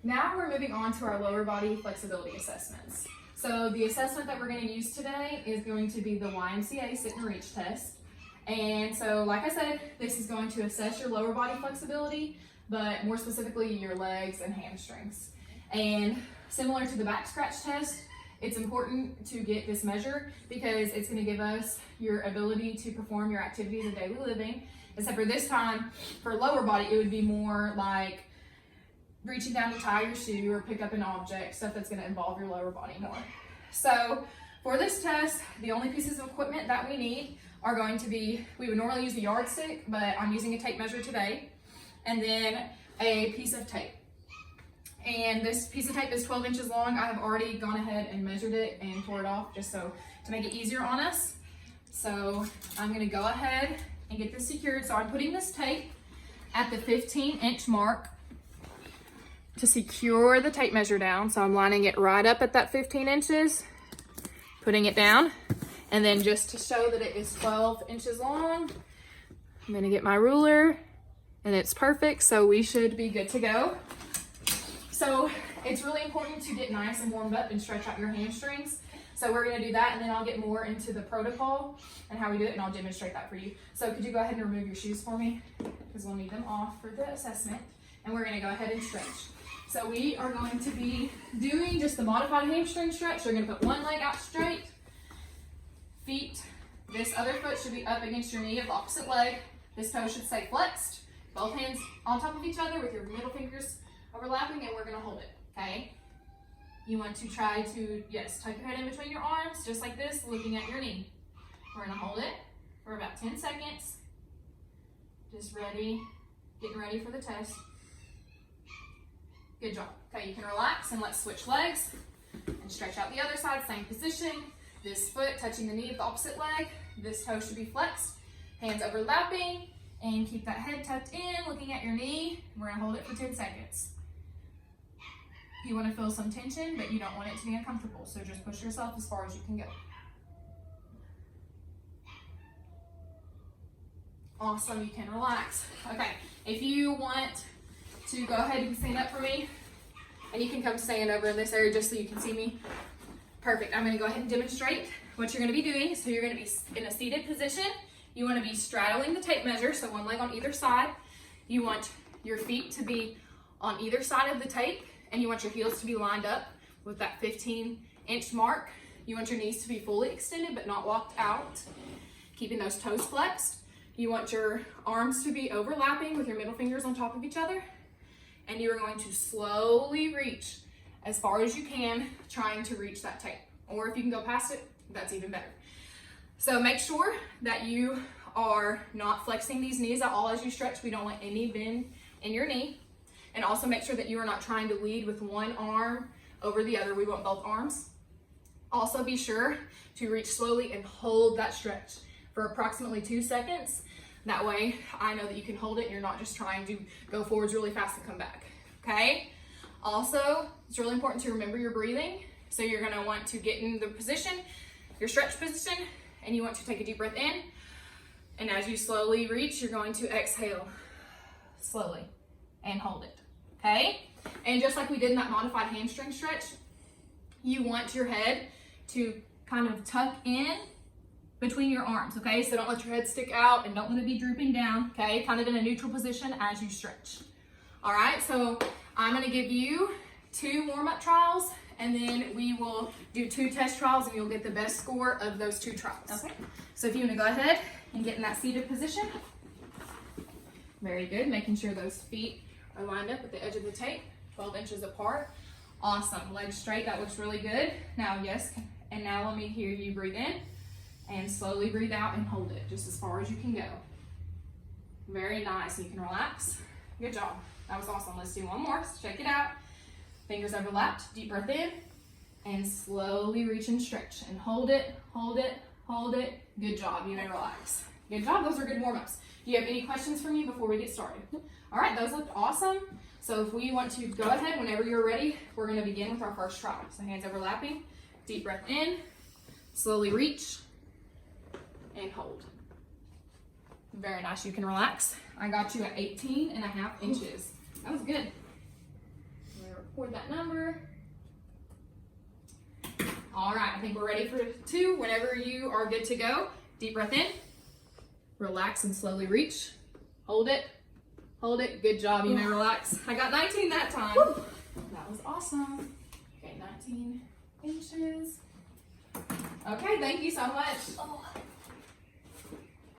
Now we're moving on to our lower body flexibility assessments. So the assessment that we're going to use today is going to be the YMCA sit and reach test. And so, like I said, this is going to assess your lower body flexibility, but more specifically your legs and hamstrings. And similar to the back scratch test, it's important to get this measure because it's going to give us your ability to perform your activities of daily living. Except for this time, for lower body, it would be more like reaching down to tie your shoe or pick up an object, stuff that's going to involve your lower body more. So for this test, the only pieces of equipment that we need are going to be, we would normally use the yardstick, but I'm using a tape measure today, and then a piece of tape. And this piece of tape is 12 inches long. I have already gone ahead and measured it and tore it off just so to make it easier on us. So I'm going to go ahead and get this secured. So I'm putting this tape at the 15-inch mark to secure the tape measure down. So I'm lining it right up at that 15 inches, putting it down. And then just to show that it is 12 inches long, I'm gonna get my ruler, and it's perfect, so we should be good to go. So it's really important to get nice and warmed up and stretch out your hamstrings. So we're gonna do that, and then I'll get more into the protocol and how we do it, and I'll demonstrate that for you. So could you go ahead and remove your shoes for me? Because we'll need them off for the assessment, and we're gonna go ahead and stretch. So we are going to be doing just the modified hamstring stretch. You're gonna put one leg out straight, feet, this other foot should be up against your knee of the opposite leg. This toe should stay flexed. Both hands on top of each other with your middle fingers overlapping, and we're gonna hold it, okay? You want to try to, yes, tuck your head in between your arms, just like this, looking at your knee. We're gonna hold it for about 10 seconds. Just ready, getting ready for the test. Good job. Okay, you can relax, and let's switch legs and stretch out the other side, same position. This foot touching the knee of the opposite leg. This toe should be flexed, hands overlapping, and keep that head tucked in, looking at your knee. We're gonna hold it for 10 seconds. You wanna feel some tension, but you don't want it to be uncomfortable, so just push yourself as far as you can go. Awesome, you can relax. Okay, if you want to go ahead and stand up for me, and you can come stand over in this area just so you can see me. Perfect. I'm going to go ahead and demonstrate what you're going to be doing. So you're going to be in a seated position. You want to be straddling the tape measure, so one leg on either side. You want your feet to be on either side of the tape, and you want your heels to be lined up with that 15-inch mark. You want your knees to be fully extended but not walked out, keeping those toes flexed. You want your arms to be overlapping with your middle fingers on top of each other, and you are going to slowly reach as far as you can, trying to reach that tape. Or if you can go past it, that's even better. So make sure that you are not flexing these knees at all as you stretch. We don't want any bend in your knee. And also make sure that you are not trying to lead with one arm over the other. We want both arms. Also be sure to reach slowly and hold that stretch for approximately 2 seconds. That way I know that you can hold it and you're not just trying to go forwards really fast and come back, okay? Also, it's really important to remember your breathing. So you're gonna want to get in the position, your stretch position, and you want to take a deep breath in. And as you slowly reach, you're going to exhale slowly and hold it, okay? And just like we did in that modified hamstring stretch, you want your head to kind of tuck in between your arms, okay? So don't let your head stick out and don't let it be drooping down, okay? Kind of in a neutral position as you stretch. All right, so I'm gonna give you 2 warm-up trials, and then we will do 2 test trials, and you'll get the best score of those 2 trials. Okay. So if you wanna go ahead and get in that seated position. Very good, making sure those feet are lined up at the edge of the tape, 12 inches apart. Awesome, legs straight, that looks really good. Now, yes, and now let me hear you breathe in, and slowly breathe out and hold it just as far as you can go. Very nice, you can relax. Good job, that was awesome. Let's do one more, so check it out. Fingers overlapped, deep breath in, and slowly reach and stretch, and hold it, hold it, hold it. Good job, you may relax. Good job, those are good warm-ups. Do you have any questions for me before we get started? All right, those looked awesome. So if we want to go ahead, whenever you're ready, we're gonna begin with our first trial. So hands overlapping, deep breath in, slowly reach, and hold. Very nice, you can relax. I got you at 18.5 inches. That was good. record that number. All right, I think we're ready for 2. Whenever you are good to go, deep breath in, relax and slowly reach. Hold it, hold it. Good job, you may relax. I got 19 that time. Woo. That was awesome. Okay, 19 inches. Okay, thank you so much. Oh.